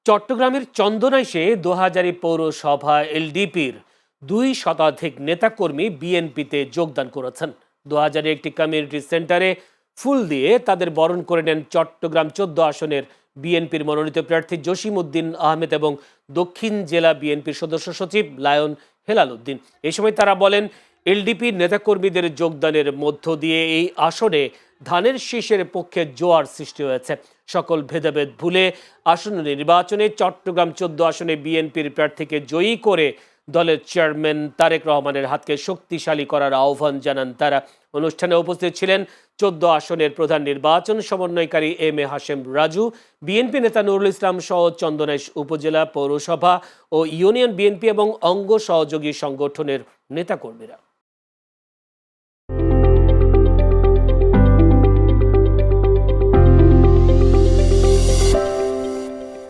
চট্টগ্রামের চন্দনাইশে দোহাজারী পৌরসভা এলডিপির 2 শতাধিক নেতাকর্মী বিএনপিতে যোগদান করেছেন। দোহাজারী একটি কমিউনিটি সেন্টারে ফুল দিয়ে তাদের বরণ করে নেন চট্টগ্রাম 14 আসনের বিএনপির মনোনীত প্রার্থী জসিম উদ্দিন আহমেদ এবং দক্ষিণ জেলা বিএনপির সদস্য সচিব লায়ন হেলাল উদ্দিন। এই সময় তারা বলেন, এলডিপির নেতাকর্মীদের যোগদানের মধ্য দিয়ে এই আসনে ধানের শীষের পক্ষে জোয়ার সৃষ্টি হয়েছে। সকল ভেদাভেদ ভুলে আসন্ন নির্বাচনে চট্টগ্রাম 14 আসনে বিএনপির প্রার্থীকে জয়ী করে দলের চেয়ারম্যান তারেক রহমানের হাতকে শক্তিশালী করার আহ্বান জানান তারা। অনুষ্ঠানে উপস্থিত ছিলেন 14 আসনের প্রধান নির্বাচন সমন্বয়কারী M A Hashem Raju, BNP নেতা নুরুল ইসলাম সহ চন্দনাইশ উপজেলা, পৌরসভা ও ইউনিয়ন বিএনপি এবং অঙ্গ সহযোগী সংগঠনের নেতাকর্মীরা।